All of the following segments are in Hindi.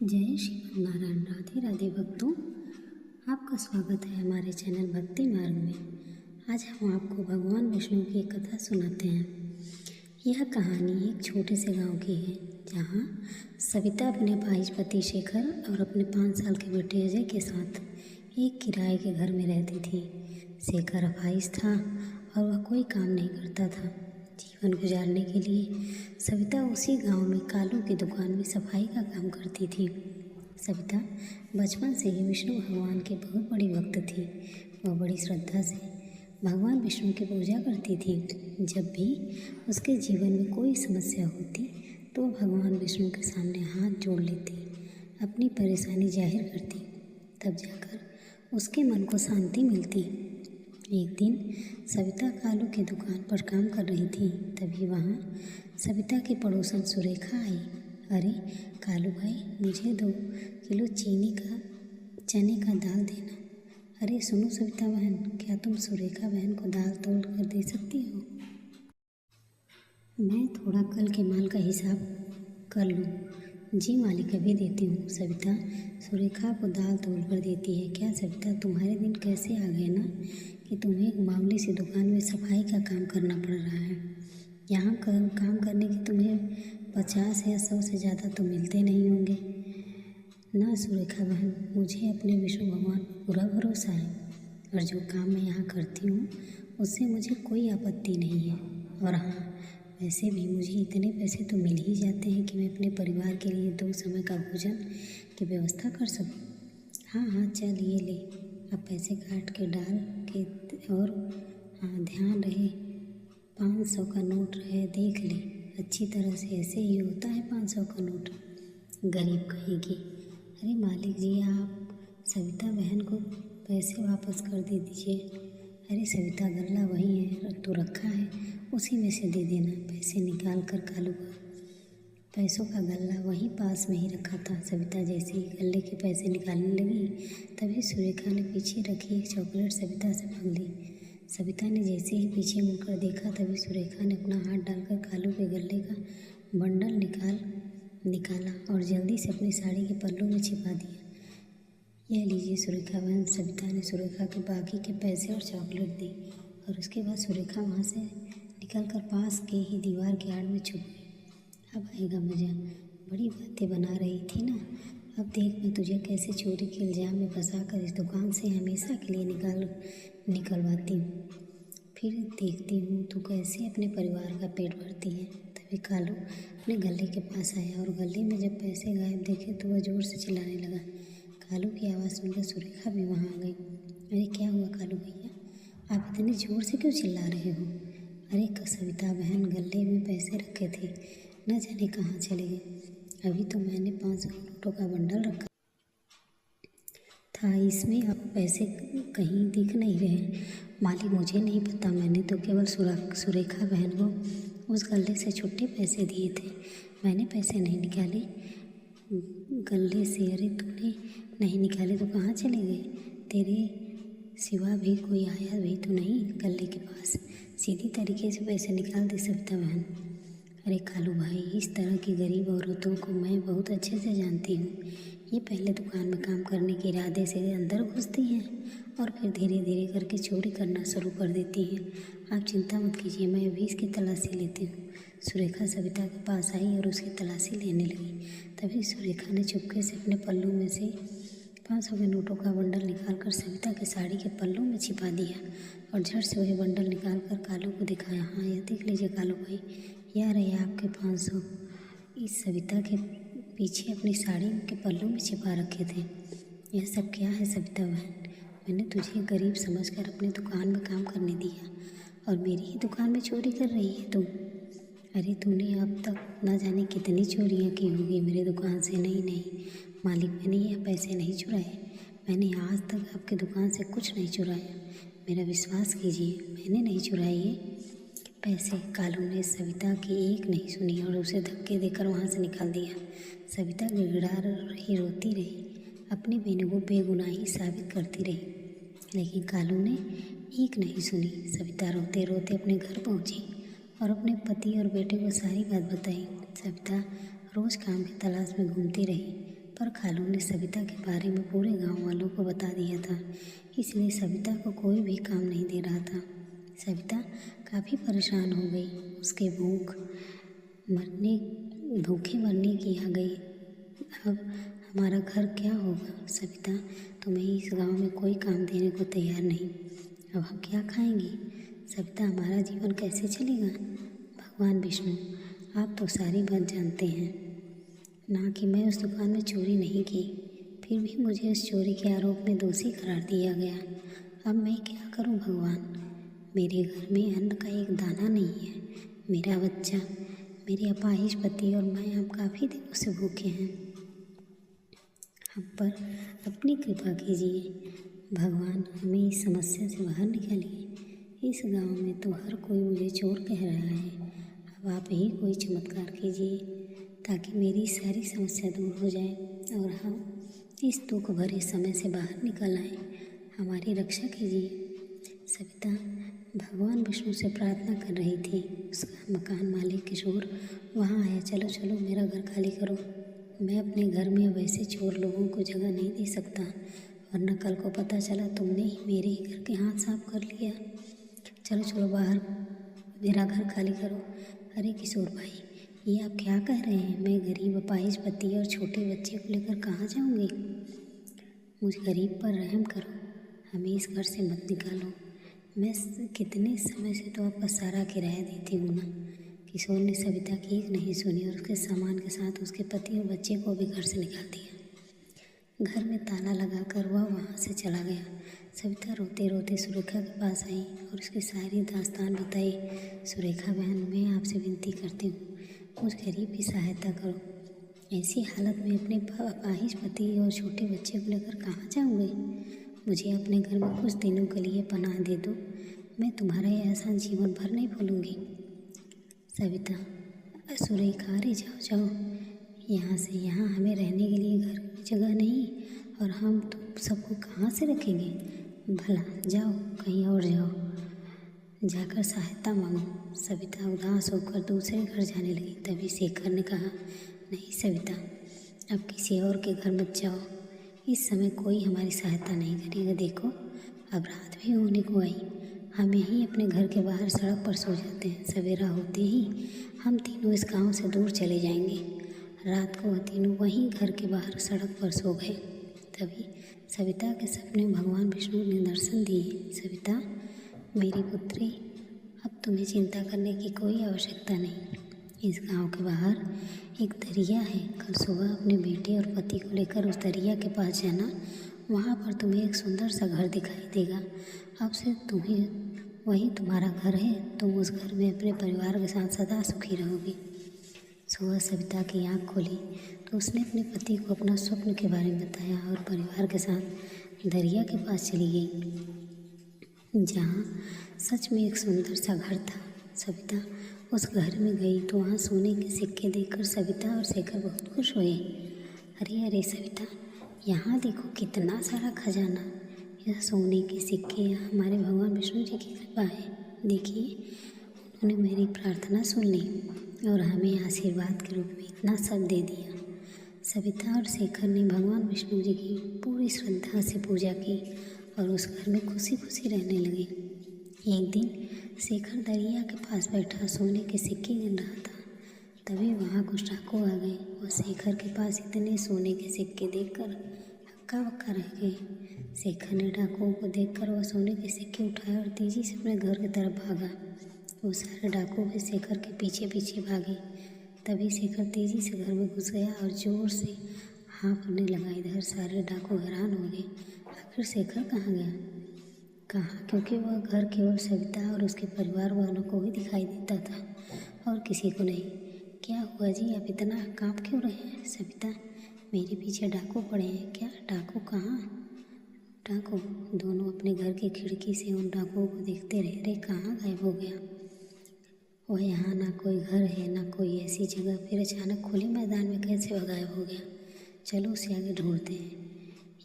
जय श्री नारायण। राधे राधे भक्तों, आपका स्वागत है हमारे चैनल भक्ति मार्ग में। आज हम आपको भगवान विष्णु की एक कथा सुनाते हैं। यह कहानी एक छोटे से गांव की है जहां सविता अपने भाई पति शेखर और अपने 5 साल के बेटे अजय के साथ एक किराए के घर में रहती थी। शेखर अपाहिज था और वह कोई काम नहीं करता था। जीवन गुजारने के लिए सविता उसी गांव में कालू की दुकान में सफाई का काम करती थी। सविता बचपन से ही विष्णु भगवान की बहुत बड़ी भक्त थी। वह बड़ी श्रद्धा से भगवान विष्णु की पूजा करती थी। जब भी उसके जीवन में कोई समस्या होती तो वह भगवान विष्णु के सामने हाथ जोड़ लेती, अपनी परेशानी जाहिर करती। तब जाकर उसके मन को शांति मिलती। एक दिन सविता कालू की दुकान पर काम कर रही थी। तभी वहाँ सविता की पड़ोसन सुरेखा आई। अरे कालू भाई, मुझे 2 किलो चने का दाल देना। अरे सुनो सविता बहन, क्या तुम सुरेखा बहन को दाल तोड़ कर दे सकती हो? मैं थोड़ा कल के माल का हिसाब कर लूँ। जी मालिक, अभी देती हूँ। सविता सुरेखा को दाल तोड़ कर देती है। क्या सविता, तुम्हारे दिन कैसे आ गए ना कि तुम्हें एक मामूली सी दुकान में सफाई का काम करना पड़ रहा है। यहाँ काम करने के तुम्हें 50 या 100 से ज़्यादा तो मिलते नहीं होंगे ना सुरेखा बहन। मुझे अपने विष्णु भगवान पर पूरा भरोसा है और जो काम मैं यहाँ करती हूँ उससे मुझे कोई आपत्ति नहीं है। और हाँ, वैसे भी मुझे इतने पैसे तो मिल ही जाते हैं कि मैं अपने परिवार के लिए 2 समय का भोजन की व्यवस्था कर सकूँ। हाँ, चल ये ले, अब पैसे काट के डाल के। और हाँ, ध्यान रहे 500 का नोट रहे, देख ले अच्छी तरह से। ऐसे ही होता है 500 का नोट, गरीब कहेगी। अरे मालिक जी, आप सविता बहन को पैसे वापस कर दे दीजिए। अरे सविता, गल्ला वही है तो रखा है, उसी में से दे देना। पैसे निकाल कर कालू का पैसों का गल्ला वहीं पास में ही रखा था। सविता जैसे ही गल्ले के पैसे निकालने लगी तभी सुरेखा ने पीछे रखी एक चॉकलेट सविता से मांग ली। सविता ने जैसे ही पीछे मुड़कर देखा तभी सुरेखा ने अपना हाथ डालकर कालू के गले का बंडल निकाला और जल्दी से अपनी साड़ी के पल्लू में छिपा दिया। यह लीजिए सुरेखा बहन। सविता ने सुरेखा के बाकी के पैसे और चॉकलेट दी और उसके बाद सुरेखा वहाँ से निकलकर पास के ही दीवार के आड़ में छुप गई। अब आएगा मज़ा। बड़ी बातें बना रही थी ना, अब देख मैं तुझे कैसे चोरी के इल्ज़ाम में फंसाकर इस दुकान से हमेशा के लिए निकलवाती हूँ। फिर देखती हूँ तू कैसे अपने परिवार का पेट भरती है। तभी कालू अपने गले के पास आया और गले में जब पैसे गायब देखे तो वह ज़ोर से चिल्लाने लगा। कालू की आवाज़ सुनकर सुरेखा भी वहाँ आ गई। अरे क्या हुआ कालू भैया, आप इतने ज़ोर से क्यों चिल्ला रहे हो? अरे सविता बहन, गले में पैसे रखे थे, न जाने कहाँ चले गए। अभी तो मैंने 500 नोटों का बंडल रखा था, इसमें अब पैसे कहीं दिख नहीं रहे। मालिक, मुझे नहीं पता, मैंने तो केवल सुरेखा बहन को उस गले से छुट्टे पैसे दिए थे, मैंने पैसे नहीं निकाले गले से। अरे तूने नहीं निकाले तो कहाँ चले गए? तेरे सिवा भी कोई आया भी तो नहीं गले के पास? सीधी तरीके से पैसे निकाल दे सविता बहन। अरे कालू भाई, इस तरह की गरीब औरतों को मैं बहुत अच्छे से जानती हूँ। ये पहले दुकान में काम करने के इरादे से अंदर घुसती हैं और फिर धीरे धीरे करके चोरी करना शुरू कर देती हैं। आप चिंता मत कीजिए, मैं अभी इसकी तलाशी लेती हूँ। सुरेखा सविता के पास आई और उसकी तलाशी लेने लगी। तभी सुरेखा ने चुपके से अपने पल्लू में से 500 के नोटों का बंडल निकालकर सविता के साड़ी के पल्लू में छिपा दिया और झट से वही बंडल निकालकर कालू को दिखाया। हाँ, यह देख लीजिए कालू भाई, यह रहे आपके 500। इस सविता के पीछे अपनी साड़ी के पल्लू में छिपा रखे थे। यह सब क्या है सविता बहन? मैंने तुझे गरीब समझकर अपनी दुकान में काम करने दिया और मेरी ही दुकान में चोरी कर रही है तुम? अरे तूने अब तक न जाने कितनी चोरियाँ की होगी मेरी दुकान से। नहीं मालिक, मैंने यह पैसे नहीं चुराए, मैंने आज तक आपकी दुकान से कुछ नहीं चुराया, मेरा विश्वास कीजिए, मैंने नहीं चुराए ये पैसे। कालू ने सविता की एक नहीं सुनी और उसे धक्के देकर वहाँ से निकाल दिया। सविता गिड़गिड़ा रही, रोती रही, अपनी बेगुनाही साबित करती रही, लेकिन कालू ने एक नहीं सुनी। सविता रोते रोते अपने घर पहुँची और अपने पति और बेटे को सारी बात बताई। सविता रोज़ काम की तलाश में घूमती रही पर खालू ने सविता के बारे में पूरे गांव वालों को बता दिया था, इसलिए सविता को कोई भी काम नहीं दे रहा था। सविता काफ़ी परेशान हो गई। उसके भूखे मरने की आ गई। अब हमारा घर क्या होगा सविता? तुम्हें इस गांव में कोई काम देने को तैयार नहीं। अब हम क्या खाएंगे सविता? हमारा जीवन कैसे चलेगा? भगवान विष्णु, आप तो सारी बात जानते हैं ना कि मैं उस दुकान में चोरी नहीं की, फिर भी मुझे उस चोरी के आरोप में दोषी करार दिया गया। अब मैं क्या करूं भगवान? मेरे घर में अन्न का एक दाना नहीं है। मेरा बच्चा, मेरे अपाहिज पति और मैं अब काफ़ी दिनों से भूखे हैं। हम पर अपनी कृपा कीजिए भगवान, हमें इस समस्या से बाहर निकालिए। इस गांव में तो हर कोई मुझे चोर कह रहा है। अब आप ही कोई चमत्कार कीजिए ताकि मेरी सारी समस्या दूर हो जाए और हम इस दुख भरे समय से बाहर निकल आएं। हमारी रक्षा कीजिए। सविता भगवान विष्णु से प्रार्थना कर रही थी। उसका मकान मालिक किशोर वहाँ आया। चलो चलो, मेरा घर खाली करो। मैं अपने घर में अब ऐसे चोर लोगों को जगह नहीं दे सकता, वरना कल को पता चला तुमने ही मेरे ही घर के हाथ साफ कर लिया। चलो चलो बाहर, मेरा घर खाली करो। अरे किशोर भाई, ये आप क्या कह रहे हैं? मैं गरीब अपाहिज पति और छोटे बच्चे को लेकर कहाँ जाऊँगी? मुझ गरीब पर रहम करो, हमें इस घर से मत निकालो। मैं कितने समय से तो आपका सारा किराया देती हूँ ना। किशोर ने सविता की एक नहीं सुनी और उसके सामान के साथ उसके पति और बच्चे को भी घर से निकाल दिया। घर में ताला लगाकर वह वहाँ से चला गया। सविता रोते रोते सुरेखा के पास आई और उसकी सारी दास्तान बताई। सुरेखा बहन, मैं आपसे विनती करती हूँ, मुझ गरीब की सहायता करो। ऐसी हालत में अपने अपाहिज पति और छोटे बच्चे को लेकर कहाँ जाऊँगी? मुझे अपने घर में कुछ दिनों के लिए पनाह दे दो। मैं तुम्हारा यह एहसान जीवन भर नहीं भूलूँगी। सविता, सुरेखा, अरे जाओ जाओ यहाँ से। यहाँ हमें रहने के लिए घर की जगह नहीं और हम तुम सबको कहाँ से रखेंगे? भला जाओ, कहीं और जाओ, जाकर सहायता मांगो। सविता उदास होकर दूसरे घर जाने लगी। तभी शेखर ने कहा, नहीं सविता, अब किसी और के घर मत जाओ। इस समय कोई हमारी सहायता नहीं करेगा। देखो, अब रात भी होने को आई। हम यहीं अपने घर के बाहर सड़क पर सो जाते हैं। सवेरा होते ही हम तीनों इस गांव से दूर चले जाएंगे। रात को वह तीनों वहीं घर के बाहर सड़क पर सो गए। तभी सविता के सपने भगवान विष्णु ने दर्शन दिए। सविता, मेरी पुत्री, अब तुम्हें चिंता करने की कोई आवश्यकता नहीं। इस गांव के बाहर एक दरिया है। कल सुबह अपने बेटे और पति को लेकर उस दरिया के पास जाना। वहाँ पर तुम्हें एक सुंदर सा घर दिखाई देगा। अब से तुम्हें वही तुम्हारा घर है। तुम उस घर में अपने परिवार के साथ सदा सुखी रहोगी। सुबह सविता की आँख खोली तो उसने अपने पति को अपना स्वप्न के बारे में बताया और परिवार के साथ दरिया के पास चली गई, जहाँ सच में एक सुंदर सा घर था। सविता उस घर में गई तो वहाँ सोने के सिक्के देखकर सविता और शेखर बहुत खुश हुए। अरे अरे सविता, यहाँ देखो कितना सारा खजाना। यह सोने के सिक्के, यहाँ हमारे भगवान विष्णु जी की कृपा है। देखिए, उन्होंने मेरी प्रार्थना सुन ली और हमें आशीर्वाद के रूप में इतना सब दे दिया। सविता और शेखर ने भगवान विष्णु जी की पूरी श्रद्धा से पूजा की और उस घर में खुशी खुशी रहने लगे। एक दिन शेखर दरिया के पास बैठा सोने के सिक्के गिन रहा था। तभी वहाँ कुछ डाकू आ गए और शेखर के पास इतने सोने के सिक्के देखकर हक्का बक्का रह गए। शेखर ने डाकुओं को देखकर वह सोने के सिक्के उठाए और तेजी से अपने घर की तरफ भागा। वो सारे डाकू भी शेखर के पीछे पीछे भागे। तभी शेखर तेजी से घर में घुस गया और जोर से हाँफने लगा। इधर सारे डाकू हैरान हो गए, आखिर शेखर कहाँ गया? कहाँ? क्योंकि वह घर केवल सविता और उसके परिवार वालों को ही दिखाई देता था और किसी को नहीं। क्या हुआ जी, आप इतना काँप क्यों रहे हैं? सविता, मेरे पीछे डाकू पड़े हैं। क्या? डाकू कहाँ? डाकू? दोनों अपने घर की खिड़की से उन डाकुओं को देखते रहे। अरे कहाँ गायब हो गया? वह यहाँ ना कोई घर है ना कोई ऐसी जगह, फिर अचानक खुले मैदान में कैसे वह गायब हो गया? चलो उसे आगे ढूंढते हैं।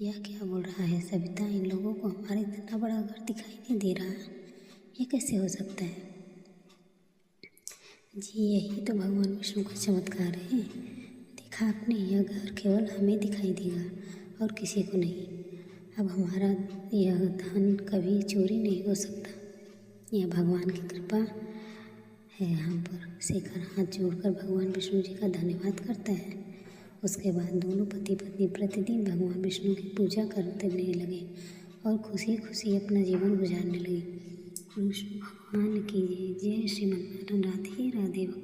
यह क्या बोल रहा है सविता? इन लोगों को हमारा इतना बड़ा घर दिखाई नहीं दे रहा, ये कैसे हो सकता है? जी, यही तो भगवान विष्णु का चमत्कार है। खाक नहीं, यह घर केवल हमें दिखाई देगा और किसी को नहीं। अब हमारा यह धन कभी चोरी नहीं हो सकता। यह भगवान की कृपा है हम पर। शेखर हाथ जोड़कर भगवान विष्णु जी का धन्यवाद करता है। उसके बाद दोनों पति पत्नी प्रतिदिन भगवान विष्णु की पूजा करने लगे और खुशी खुशी अपना जीवन गुजारने लगे। विष्णु भगवान की जय। जय श्रीमन नारायण। राधे राधे भक्तों।